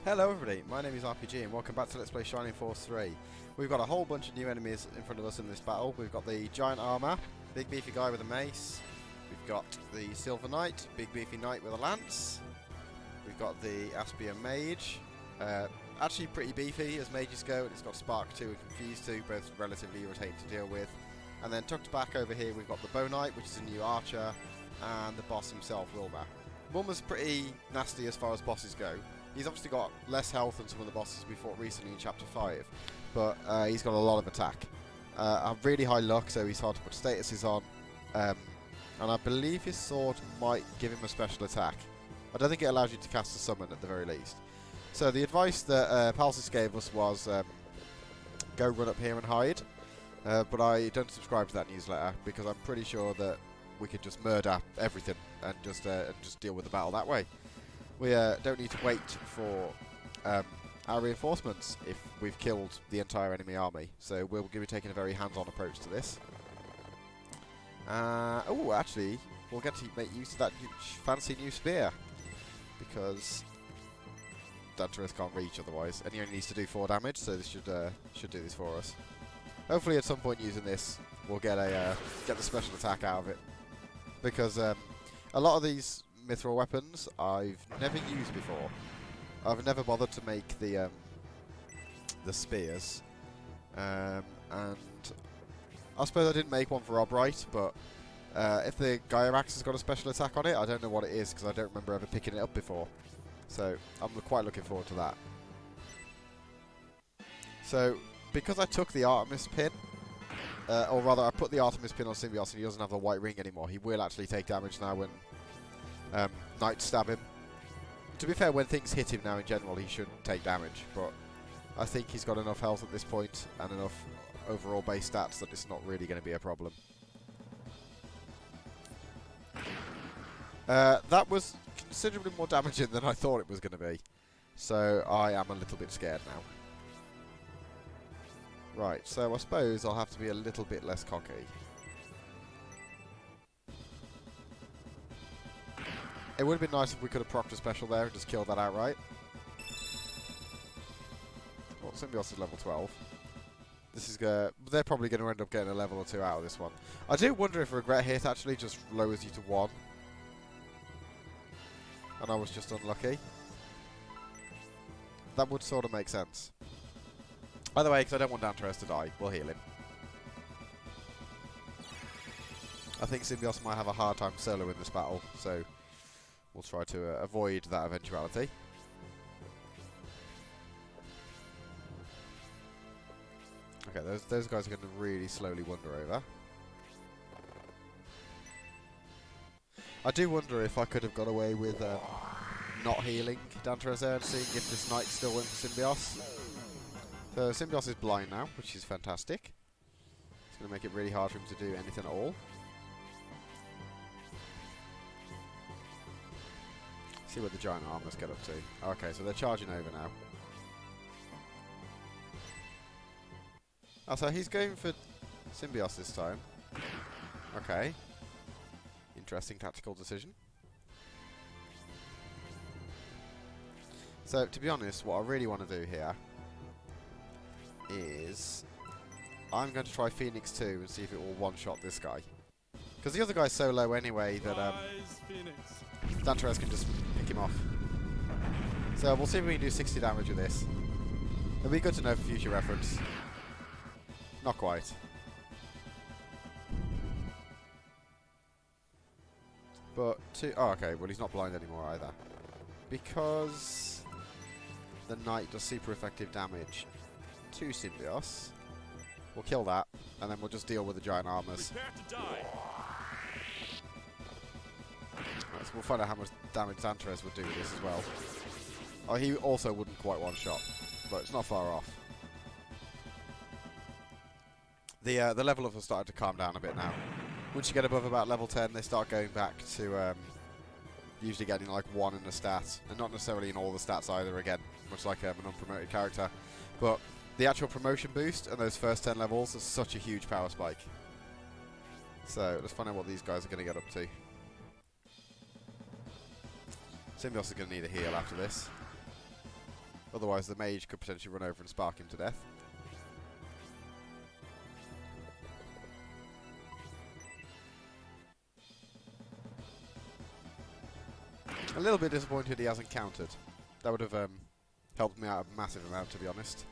Hello everybody, my name is RPG and welcome back to Let's Play Shining Force 3. We've got a whole bunch of new enemies in front of us in this battle. We've got the giant armour, big beefy guy with a mace. We've got the silver knight, big beefy knight with a lance. We've got the Aspia mage, actually pretty beefy as mages go, and it's got Spark 2 and Confuse 2, both relatively irritating to deal with. And then tucked back over here we've got the bow knight, which is a new archer, and the boss himself, Wilma. Wilma's pretty nasty as far as bosses go. He's obviously got less health than some of the bosses we fought recently in Chapter 5, but he's got a lot of attack. Really high luck, so he's hard to put statuses on, and I believe his sword might give him a special attack. I don't think it allows you to cast a summon at the very least. So the advice that Palsis gave us was go run up here and hide, but I don't subscribe to that newsletter because I'm pretty sure that we could just murder everything and just deal with the battle that way. We don't need to wait for our reinforcements if we've killed the entire enemy army, so we're going to be taking a very hands-on approach to this. Oh, actually, we'll get to make use of that fancy new spear, because Danterous can't reach otherwise, and he only needs to do 4 damage, so this should do this for us. Hopefully at some point using this, we'll get the special attack out of it, because a lot of these mithril weapons I've never used before. I've never bothered to make the spears, and I suppose I didn't make one for Obright, but if the Gaia Axe has got a special attack on it, I don't know what it is because I don't remember ever picking it up before. So I'm quite looking forward to that. So because I took the Artemis pin, or rather I put the Artemis pin on Symbios and he doesn't have the white ring anymore, he will actually take damage now when Knights stab him. To be fair, when things hit him now in general, he should take damage, but I think he's got enough health at this point and enough overall base stats that it's not really going to be a problem. That was considerably more damaging than I thought it was going to be, so I am a little bit scared now. Right, so I suppose I'll have to be a little bit less cocky. It would have been nice if we could have procced a special there and just killed that outright. Well, Symbios is level 12. This is they're probably going to end up getting a level or 2 out of this one. I do wonder if Regret Hit actually just lowers you to 1. And I was just unlucky. That would sort of make sense. By the way, because I don't want Danterous to die, we'll heal him. I think Symbios might have a hard time solo in this battle, so we'll try to avoid that eventuality. Okay, those guys are going to really slowly wander over. I do wonder if I could have got away with not healing Danterous there and seeing if this knight still went for Symbios. So Symbios is blind now, which is fantastic. It's going to make it really hard for him to do anything at all. See what the giant armors get up to. Okay, so they're charging over now. Oh, so he's going for Symbios this time. Okay. Interesting tactical decision. So, to be honest, what I really want to do here is I'm going to try Phoenix 2 and see if it will one-shot this guy. Because the other guy's so low anyway that Danterous can just pick him off. So we'll see if we can do 60 damage with this. It'll be good to know for future reference. Not quite. But oh, okay, well he's not blind anymore either. Because the knight does super effective damage to Symbios. We'll kill that, and then we'll just deal with the giant armors. Right, so we'll find out how much damage Danterous would do with this as well. Oh, he also wouldn't quite one-shot, but it's not far off. The level up has started to calm down a bit now. Once you get above about level 10, they start going back to usually getting like 1 in the stats, and not necessarily in all the stats either, again, much like an unpromoted character. But the actual promotion boost and those first 10 levels is such a huge power spike. So let's find out what these guys are going to get up to. Symbios is going to need a heal after this. Otherwise the mage could potentially run over and spark him to death. A little bit disappointed he hasn't countered. That would have helped me out a massive amount, to be honest.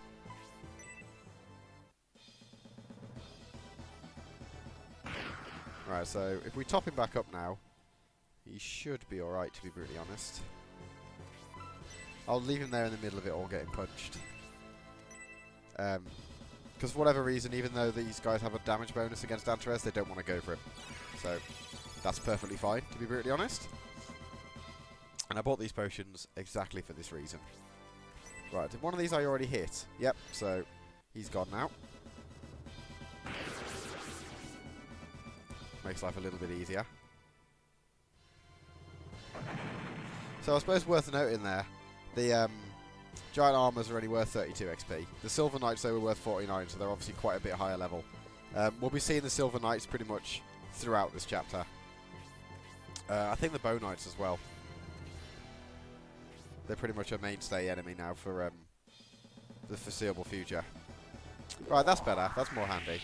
Right, so if we top him back up now, he should be alright, to be brutally honest. I'll leave him there in the middle of it all getting punched. Because for whatever reason, even though these guys have a damage bonus against Danteres, they don't want to go for him. So that's perfectly fine, to be brutally honest. And I bought these potions exactly for this reason. Right, did one of these I already hit? Yep, so he's gone now. Makes life a little bit easier. So I suppose worth noting there, the giant armors are only worth 32 XP. The silver knights, they were worth 49, so they're obviously quite a bit higher level. We'll be seeing the silver knights pretty much throughout this chapter. I think the bow knights as well. They're pretty much a mainstay enemy now for the foreseeable future. Right, that's better. That's more handy.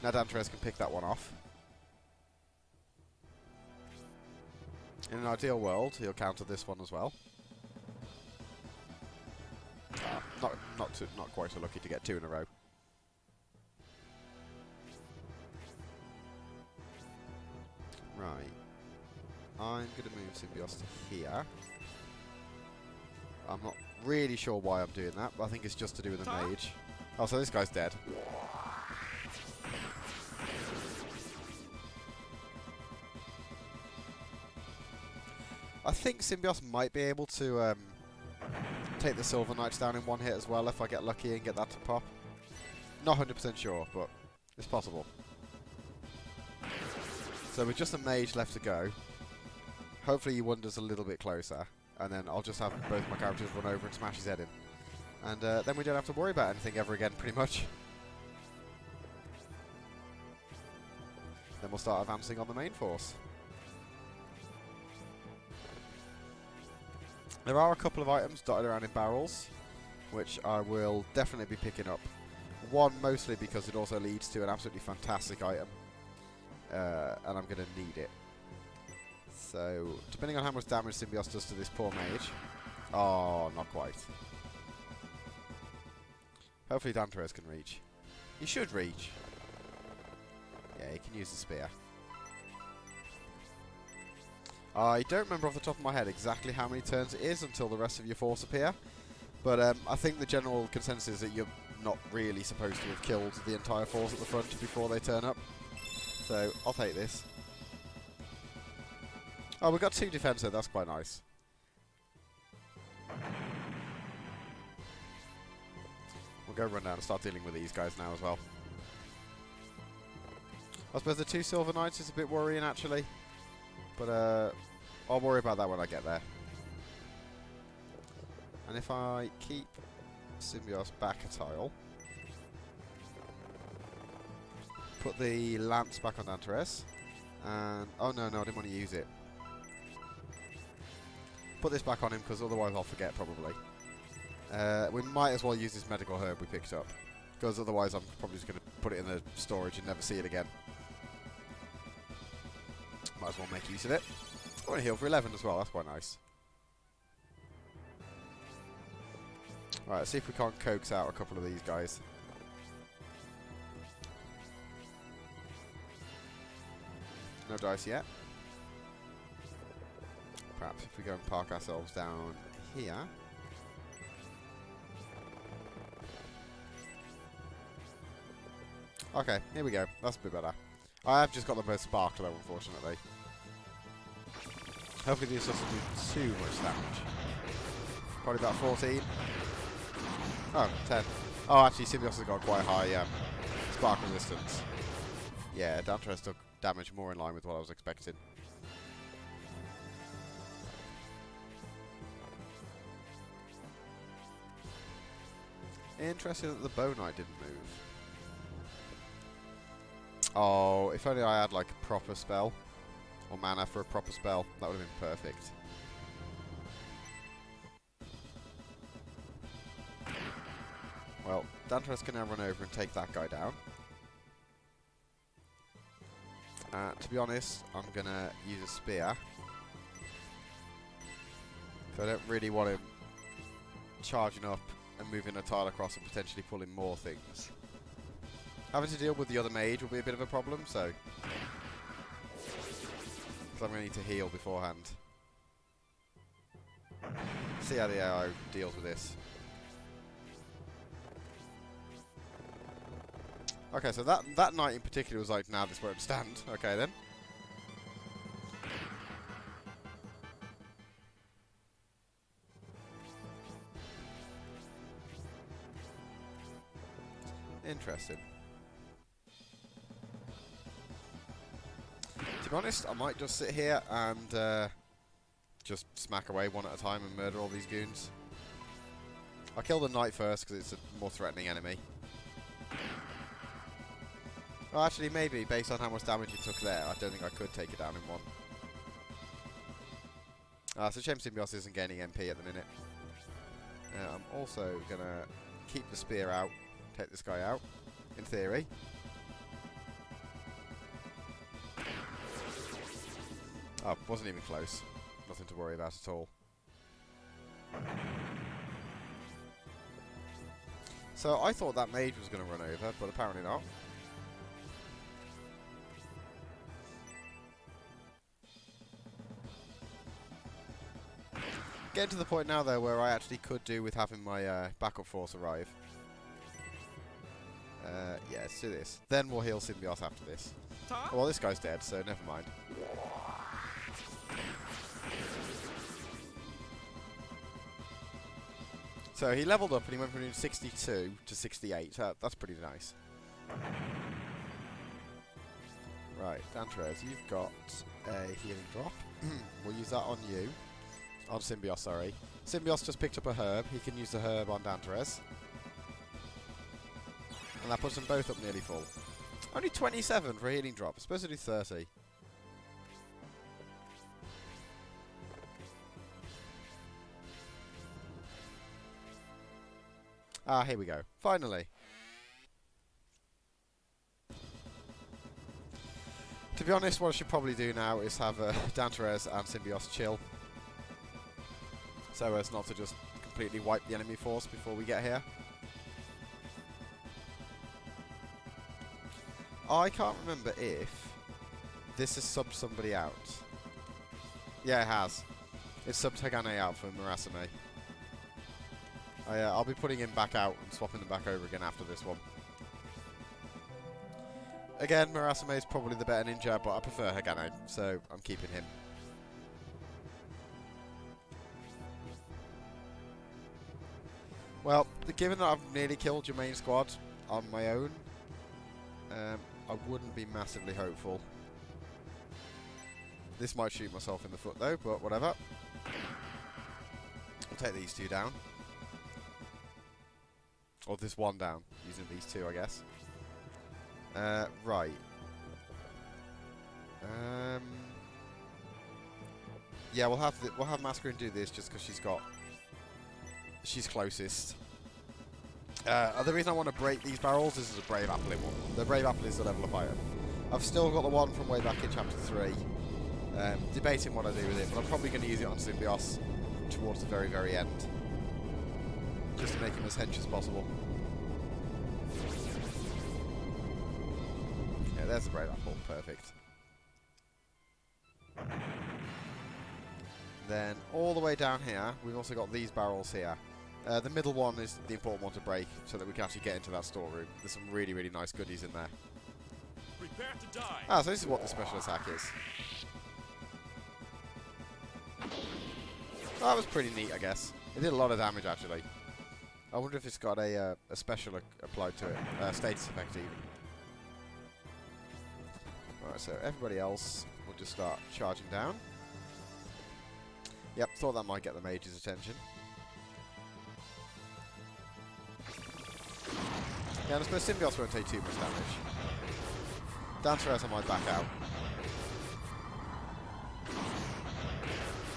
Now Danteres can pick that one off. In an ideal world, he'll counter this one as well. Not quite so lucky to get 2 in a row. Right. I'm going to move Symbios to here. I'm not really sure why I'm doing that, but I think it's just to do with the mage. Oh, so this guy's dead. I think Symbios might be able to take the Silver Knights down in one hit as well if I get lucky and get that to pop. Not 100% sure, but it's possible. So with just a mage left to go, hopefully he wanders a little bit closer, and then I'll just have both my characters run over and smash his head in. And then we don't have to worry about anything ever again, pretty much. Then we'll start advancing on the main force. There are a couple of items dotted around in barrels, which I will definitely be picking up. One, mostly because it also leads to an absolutely fantastic item, and I'm going to need it. So, depending on how much damage Symbios does to this poor mage... Oh, not quite. Hopefully Danteres can reach. He should reach. Yeah, he can use the spear. I don't remember off the top of my head exactly how many turns it is until the rest of your force appear. But I think the general consensus is that you're not really supposed to have killed the entire force at the front before they turn up. So, I'll take this. Oh, we've got 2 defense here, that's quite nice. We'll go run down and start dealing with these guys now as well. I suppose the 2 Silver Knights is a bit worrying actually. But I'll worry about that when I get there. And if I keep Symbios back a tile, put the lance back on Danteres, and oh no, I didn't want to use it. Put this back on him because otherwise I'll forget probably. We might as well use this medical herb we picked up, because otherwise I'm probably just going to put it in the storage and never see it again. Might as well make use of it. I want to heal for 11 as well, that's quite nice. Right, let's see if we can't coax out a couple of these guys. No dice yet. Perhaps if we go and park ourselves down here. Okay, here we go. That's a bit better. I have just got the most spark though, unfortunately. Hopefully this doesn't do too much damage. Probably about 14. Oh, 10. Oh, actually, Symbios has got quite high spark resistance. Yeah, Danteres took damage more in line with what I was expecting. Interesting that the Bow Knight didn't move. Oh, if only I had like a proper spell. Or mana for a proper spell. That would have been perfect. Danteres can now run over and take that guy down. To be honest, I'm going to use a spear. So I don't really want him charging up and moving a tile across and potentially pulling more things. Having to deal with the other mage will be a bit of a problem, so... because I'm going to need to heal beforehand. See how the AI deals with this. Okay, so that knight in particular was like, nah, this won't stand. Okay, then. Interesting. To be honest, I might just sit here and just smack away one at a time and murder all these goons. I'll kill the knight first because it's a more threatening enemy. Well, actually, maybe, based on how much damage he took there, I don't think I could take it down in one. It's a shame Symbios isn't gaining MP at the minute. I'm also going to keep the spear out, take this guy out, in theory. Oh, wasn't even close. Nothing to worry about at all. So I thought that mage was going to run over, but apparently not. Getting to the point now, though, where I actually could do with having my backup force arrive. Yeah, let's do this. Then we'll heal Symbios after this. Oh, well, this guy's dead, so never mind. So he leveled up and he went from 62 to 68. That's pretty nice. Right, Danteres, you've got a healing drop. We'll use that on you. On Symbios, sorry. Symbios just picked up a herb. He can use the herb on Danteres. And that puts them both up nearly full. Only 27 for a healing drop. It's supposed to do 30. Ah, here we go. Finally. To be honest, what I should probably do now is have Danteres and Symbios chill. So as not to just completely wipe the enemy force before we get here. I can't remember if this has subbed somebody out. Yeah, it has. It's subbed Hagane out for Murasame. I'll be putting him back out and swapping them back over again after this one. Again, Murasame is probably the better ninja, but I prefer Hagane, so I'm keeping him. Well, given that I've nearly killed your main squad on my own, I wouldn't be massively hopeful. This might shoot myself in the foot though, but whatever. I'll take these two down. Or this one down, using these two, I guess. Right. Yeah, we'll have Masquerade do this just because she's closest. The reason I want to break these barrels is a Brave Apple in one. The Brave Apple is the level of iron. I've still got the one from way back in Chapter 3. Debating what I do with it, but I'm probably going to use it on Symbios towards the very, very end. Just to make him as hench as possible. Yeah, there's the Brave Apple. Perfect. Then, all the way down here, we've also got these barrels here. The middle one is the important one to break, so that we can actually get into that storeroom. There's some really, really nice goodies in there. Prepare to die. Ah, so this is what the special attack is. Oh, that was pretty neat, I guess. It did a lot of damage, actually. I wonder if it's got a special applied to it. Status effect, even. Alright, so everybody else will just start charging down. Yep, thought that might get the mage's attention. Yeah, and I suppose Symbios won't take too much damage. Danteres I might back out.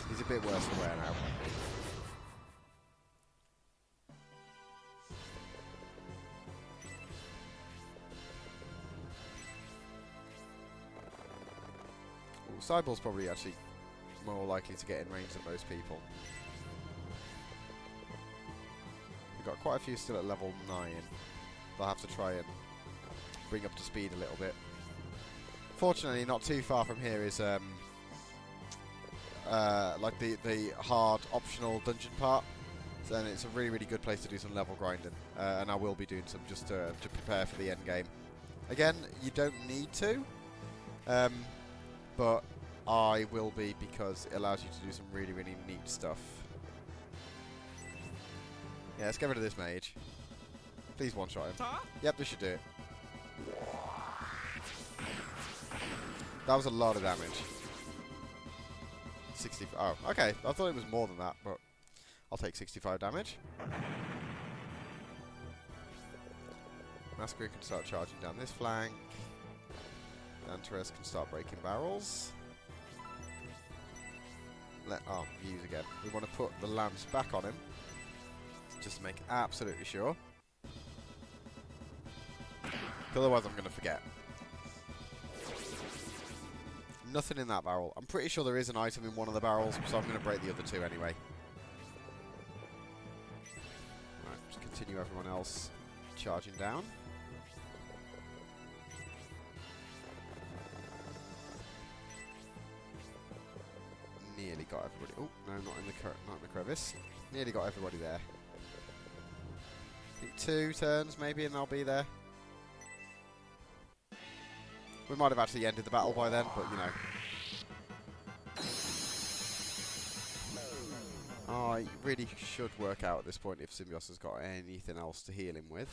He's a bit worse for wear now. Cyball's probably actually more likely to get in range than most people. We've got quite a few still at level 9. They'll have to try and bring up to speed a little bit. Fortunately, not too far from here is like the hard optional dungeon part. So then it's a really, really good place to do some level grinding. And I will be doing some just to prepare for the end game. Again, you don't need to, but I will be because it allows you to do some really, really neat stuff. Yeah, let's get rid of this mage. Please one-shot him. Yep, this should do it. That was a lot of damage. 60. Oh, okay. I thought it was more than that, but I'll take 65 damage. Masquerade can start charging down this flank. Danteres can start breaking barrels. Use again. We want to put the lance back on him, just to make absolutely sure. Otherwise I'm going to forget. Nothing in that barrel. I'm pretty sure there is an item in one of the barrels, so I'm going to break the other two anyway. Right, just continue everyone else charging down. Nearly got everybody. Oh no, not in the crevice. Nearly got everybody there. I think 2 turns maybe, and I'll be there. We might have actually ended the battle by then, but you know. Oh, it really should work out at this point if Symbios has got anything else to heal him with.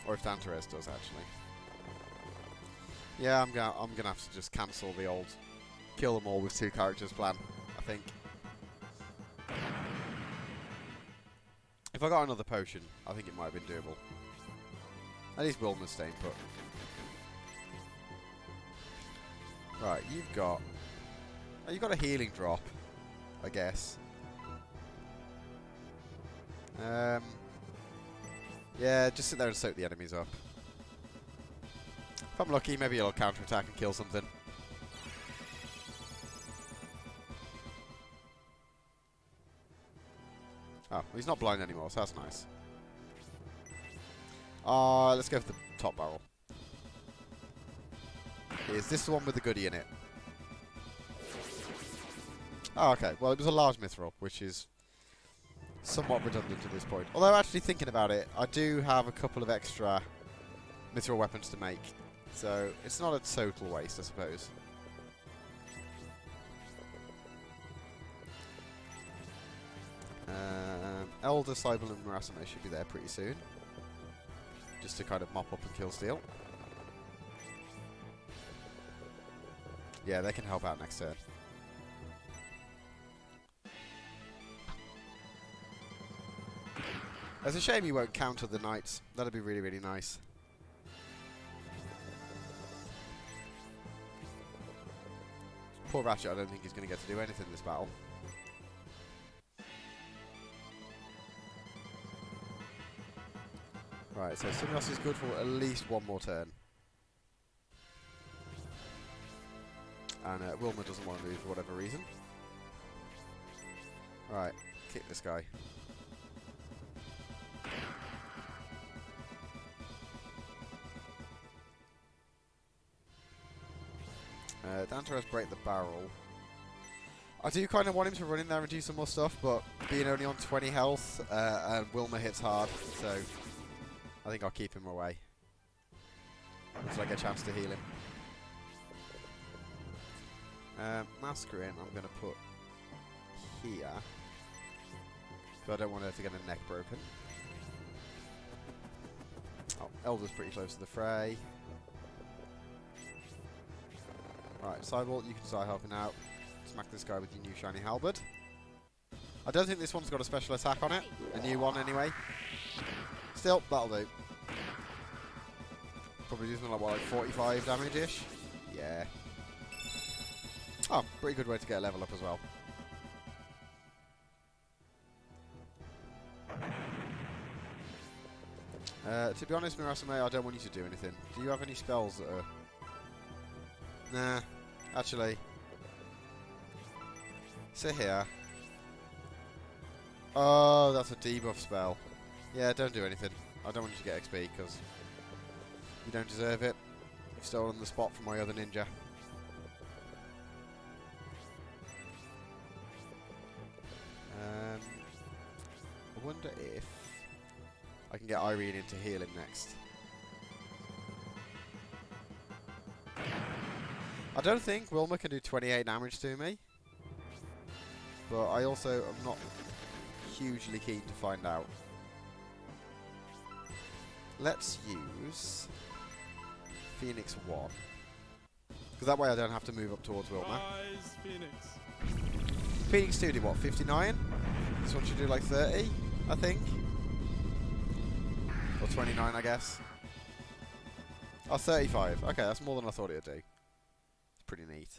Or if Danteres does, actually. Yeah, I'm gonna have to just cancel the old kill them all with 2 characters plan, I think. If I got another potion, I think it might have been doable. At least Wilma's staying put. Right, you've got a healing drop, I guess. Yeah, just sit there and soak the enemies up. If I'm lucky, maybe I'll counter-attack and kill something. Oh, well, he's not blind anymore, so that's nice. Let's go for the top barrel. Is this the one with the goodie in it? Oh, okay. Well, it was a large mithril, which is somewhat redundant at this point. Although, actually thinking about it, I do have a couple of extra mithril weapons to make. So, it's not a total waste, I suppose. Elder, Cyball and Marasime should be there pretty soon. Just to kind of mop up and kill steal. Yeah, they can help out next turn. It's a shame you won't counter the knights. That'd be really, really nice. Poor Ratchet, I don't think he's going to get to do anything in this battle. Right, so Symbios is good for at least 1 more turn. And Wilma doesn't want to move for whatever reason. Right, kick this guy. Danteres break the barrel. I do kind of want him to run in there and do some more stuff, but being only on 20 health, and Wilma hits hard, so I think I'll keep him away until I get a chance to heal him. Masquerade, I'm going to put here, but I don't want her to get her neck broken. Oh, Elder's pretty close to the fray. Right, Cyball, you can start helping out. Smack this guy with your new shiny halberd. I don't think this one's got a special attack on it. A new one, anyway. Still, that'll do. Probably using like, what, like 45 damage-ish? Yeah. Oh, pretty good way to get a level up as well. To be honest, Mirasame, I don't want you to do anything. Do you have any spells that are... Nah. Actually. Sit here. Oh, that's a debuff spell. Yeah, don't do anything. I don't want you to get XP, because you don't deserve it. You've stolen the spot from my other ninja. I wonder if I can get Irene in to heal him next. I don't think Wilma can do 28 damage to me, but I also am not hugely keen to find out. Let's use Phoenix 1, because that way I don't have to move up towards Wilma. Rise, Phoenix. Phoenix 2 did what, 59? This one should do like 30, I think. Or 29, I guess. Oh, 35. Okay, that's more than I thought it would do. It's pretty neat.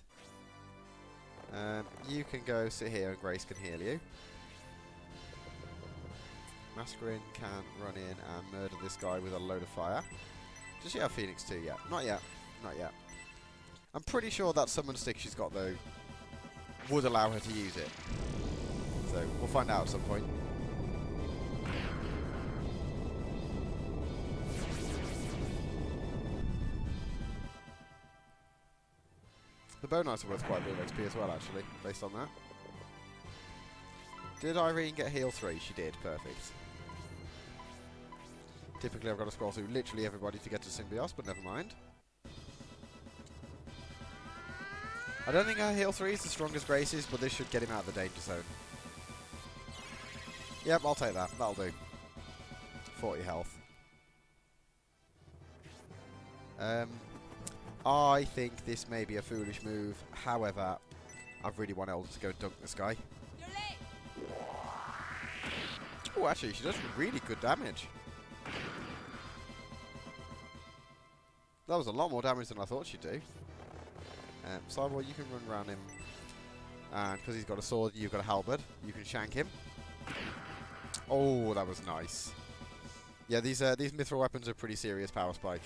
You can go sit here and Grace can heal you. Masquerade can run in and murder this guy with a load of fire. Does she have Phoenix 2 yet? Not yet. Not yet. I'm pretty sure that summon stick she's got, though, would allow her to use it. So, we'll find out at some point. The Bone Knights are worth quite a bit of XP as well, actually, based on that. Did Irene get heal 3? She did. Perfect. Typically, I've got to scroll through literally everybody to get to Symbios, but never mind. I don't think her heal 3 is the strongest Grace's, but this should get him out of the danger zone. Yep, I'll take that. That'll do. 40 health. I think this may be a foolish move. However, I really want Elder to go dunk this guy. Oh, actually, she does really good damage. That was a lot more damage than I thought she'd do. Cyborg, you can run around him. And because he's got a sword, you've got a halberd. You can shank him. Oh, that was nice. Yeah, these mithril weapons are pretty serious power spike.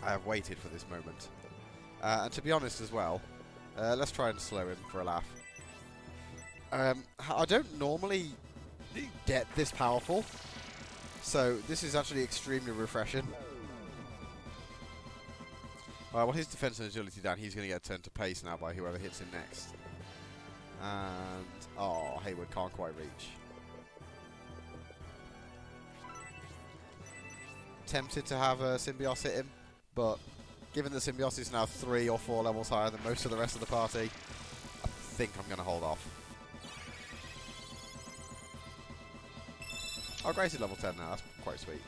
I have waited for this moment. And to be honest as well, let's try and slow him for a laugh. I don't normally get this powerful, so this is actually extremely refreshing. Well, his defense and agility down, he's going to get turned to pace now by whoever hits him next. And, oh, Hayward can't quite reach. Tempted to have a Symbios hit him, but given that Symbios is now 3 or 4 levels higher than most of the rest of the party, I think I'm going to hold off. Oh, Grace is level 10 now, that's quite sweet.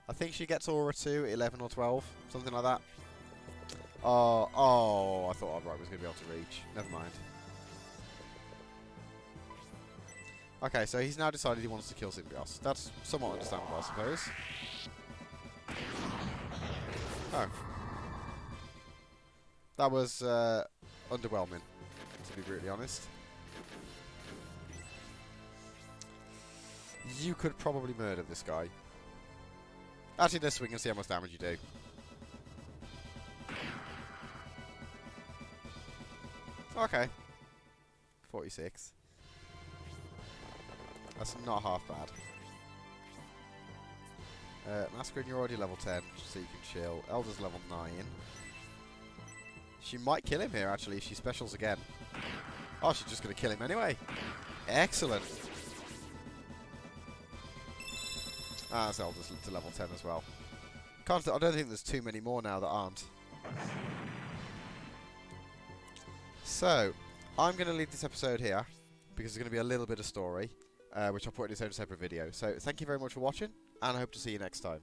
I think she gets Aura 2 at 11 or 12, something like that. Oh, I thought Albright was going to be able to reach. Never mind. Okay, so he's now decided he wants to kill Symbios. That's somewhat understandable, I suppose. Oh. That was underwhelming, to be brutally honest. You could probably murder this guy. Actually, let's swing and see how much damage you do. Okay. 46. That's not half bad. Masquerade, you're already level 10, so you can chill. Elder's level 9. She might kill him here, actually, if she specials again. Oh, she's just going to kill him anyway. Excellent. Ah, that's Elder's to level 10 as well. I don't think there's too many more now that aren't. So, I'm going to leave this episode here, because there's going to be a little bit of story, which I'll put in its own separate video. So, thank you very much for watching, and I hope to see you next time.